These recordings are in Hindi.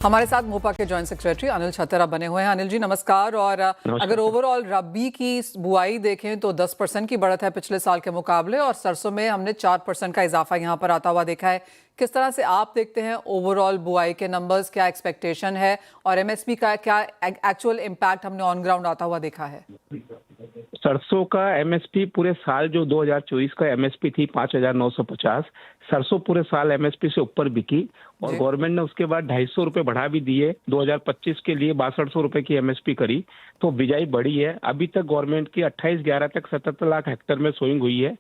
हमारे साथ मोपा के जॉइंट सेक्रेटरी अनिल छतरा बने हुए हैं। अनिल जी नमस्कार। और अगर ओवरऑल रबी की बुआई देखें तो 10% की बढ़त है पिछले साल के मुकाबले, और सरसों में हमने 4% का इजाफा यहाँ पर आता हुआ देखा है। किस तरह से आप देखते हैं ओवरऑल बुआई के नंबर्स, क्या एक्सपेक्टेशन है और एमएसपी का क्या एक्चुअल इम्पैक्ट हमने ऑन ग्राउंड आता हुआ देखा है? सरसों का एमएसपी पूरे साल जो 2024 का एमएसपी थी 5,950, सरसों पूरे साल एमएसपी से ऊपर बिकी और गवर्नमेंट ने उसके बाद 250 रुपए बढ़ा भी दिए। 2025 के लिए 6200 रुपए की एमएसपी करी, तो बिजाई बढ़ी है। अभी तक गवर्नमेंट की 28/11 तक 77 लाख हेक्टेयर में सोइंग हुई है।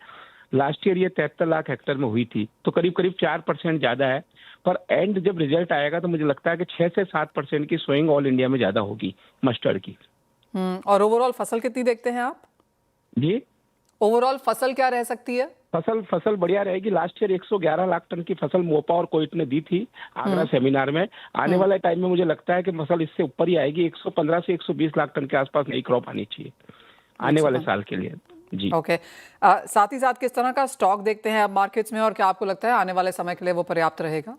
लास्ट ईयर ये 73 लाख हेक्टेयर में हुई थी, तो करीब करीब 4% ज्यादा है। पर एंड जब रिजल्ट आएगा तो मुझे लगता है कि 6 से 7% की सोइंग ऑल इंडिया में ज्यादा होगी मस्टर्ड की। और ओवरऑल फसल कितनी देखते हैं आप जी? ओवरऑल फसल क्या रह सकती है? फसल बढ़िया रहेगी। लास्ट ईयर 111 लाख टन की फसल मोपा और कोइट ने दी थी आगरा सेमिनार में। आने वाले टाइम में मुझे लगता है कि फसल इससे ऊपर ही आएगी। 115 से 120 लाख टन के आसपास नई क्रॉप आनी चाहिए आने वाले साल के लिए। जी ओके। साथ ही साथ किस तरह का स्टॉक देखते हैं अब मार्केट्स में, और क्या आपको लगता है आने वाले समय के लिए वो पर्याप्त रहेगा?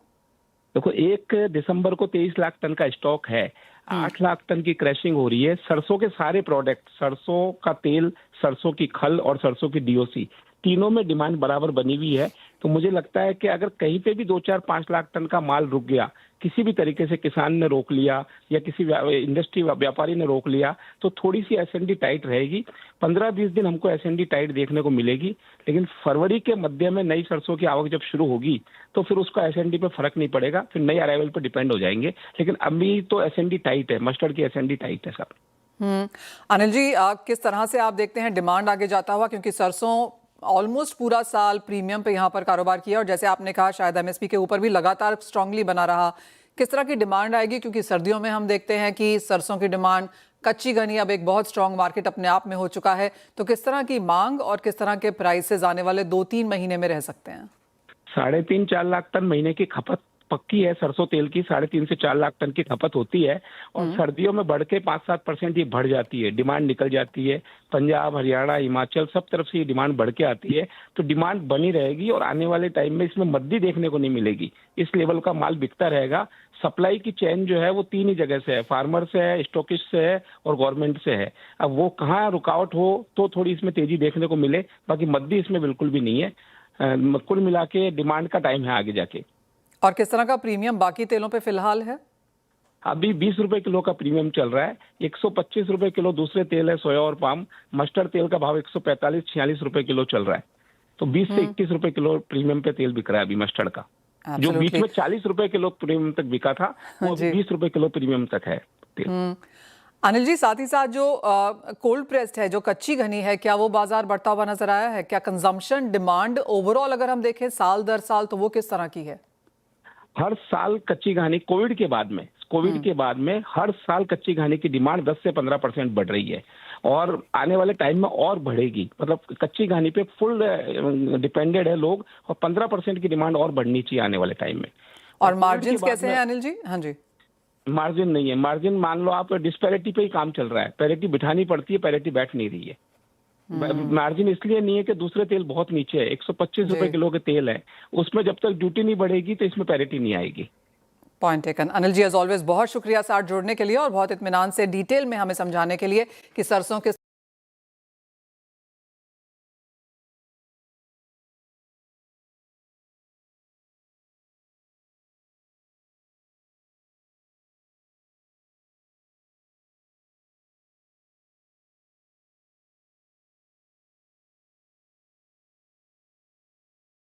देखो, 1 दिसंबर को 23 लाख टन का स्टॉक है। 8 लाख टन की क्रैशिंग हो रही है। सरसों के सारे प्रोडक्ट, सरसों का तेल, सरसों की खल और सरसों की डीओसी, तीनों में डिमांड बराबर बनी हुई है। तो मुझे लगता है कि अगर कहीं पे भी 2-4-5 लाख टन का माल रुक गया, किसी भी तरीके से किसान ने रोक लिया या किसी इंडस्ट्री व्यापारी ने रोक लिया, तो थोड़ी सी एसएनडी टाइट रहेगी। 15-20 दिन हमको एसएनडी टाइट देखने को मिलेगी, लेकिन फरवरी के मध्य में नई सरसों की आवक जब शुरू होगी तो फिर उसका एसएनडी पे फर्क नहीं पड़ेगा, फिर नई अराइवल पे डिपेंड हो जाएंगे। लेकिन अभी तो एसएनडी टाइट है, मस्टर्ड की एसएनडी टाइट है सब। अनिल जी, किस तरह से आप देखते हैं डिमांड आगे जाता हुआ, क्योंकि सरसों ऑलमोस्ट पूरा साल प्रीमियम पे यहाँ पर कारोबार किया और जैसे आपने कहा शायद एमएसपी के ऊपर भी लगातार स्ट्रांगली बना रहा। किस तरह की डिमांड आएगी, क्योंकि सर्दियों में हम देखते हैं कि सरसों की डिमांड, कच्ची घनी अब एक बहुत स्ट्रांग मार्केट अपने आप में हो चुका है, तो किस तरह की मांग और किस तरह के प्राइसेस आने वाले 2-3 महीने में रह सकते हैं? 3.5-4 लाख टन महीने की खपत पक्की है। सरसों तेल की 3.5 से 4 लाख टन की खपत होती है और सर्दियों में बढ़ के 5-7% ये बढ़ जाती है, डिमांड निकल जाती है। पंजाब, हरियाणा, हिमाचल सब तरफ से ये डिमांड बढ़ के आती है, तो डिमांड बनी रहेगी और आने वाले टाइम में इसमें मद्दी देखने को नहीं मिलेगी। इस लेवल का माल बिकता रहेगा। सप्लाई की चेन जो है वो 3 ही जगह से है, फार्मर से है, स्टॉकिस्ट से है और गवर्नमेंट से है। अब वो कहाँ रुकावट हो तो थोड़ी इसमें तेजी देखने को मिले, बाकी मद्दी इसमें बिल्कुल भी नहीं है। कुल मिला के डिमांड का टाइम है आगे जाके। और किस तरह का प्रीमियम बाकी तेलों पे फिलहाल है? अभी 20 रुपए किलो का प्रीमियम चल रहा है। 125 रुपए किलो दूसरे तेल है, सोया और पाम। मस्टर्ड तेल का भाव 145-46 रुपए किलो चल रहा है। तो 20 से 21 रुपए किलो प्रीमियम पे तेल बिक रहा है अभी मस्टर्ड का। जो बीच में 40 रुपए किलो प्रीमियम तक बिका था, वो 20 रुपए किलो प्रीमियम तक है तेल। अनिल जी, साथ ही साथ जो कोल्ड प्रेस्ड है, जो कच्ची घनी है, क्या वो बाजार बढ़ता हुआ नजर आया है? क्या कंजम्पशन डिमांड ओवरऑल अगर हम देखें साल दर साल, तो वो किस तरह की है? हर साल कच्ची घानी कोविड के बाद में हर साल कच्ची घानी की डिमांड 10 से 15% बढ़ रही है और आने वाले टाइम में और बढ़ेगी। मतलब कच्ची घानी पे फुल डिपेंडेड है लोग और 15% की डिमांड और बढ़नी चाहिए आने वाले टाइम में। और मार्जिन कैसे हैं अनिल जी? हाँ जी। मार्जिन नहीं है। मार्जिन मान लो आप डिस्पैरिटी पे ही काम चल रहा है। पैरिटी बिठानी पड़ती है, पैरिटी बैठ नहीं रही है। मार्जिन इसलिए नहीं है कि दूसरे तेल बहुत नीचे है। 125 रुपए किलो के तेल है, उसमें जब तक ड्यूटी नहीं बढ़ेगी तो इसमें पैरिटी नहीं आएगी। Point taken. Anil ji, as always बहुत शुक्रिया साथ जुड़ने के लिए और बहुत इत्मीनान से डिटेल में हमें समझाने के लिए कि सरसों के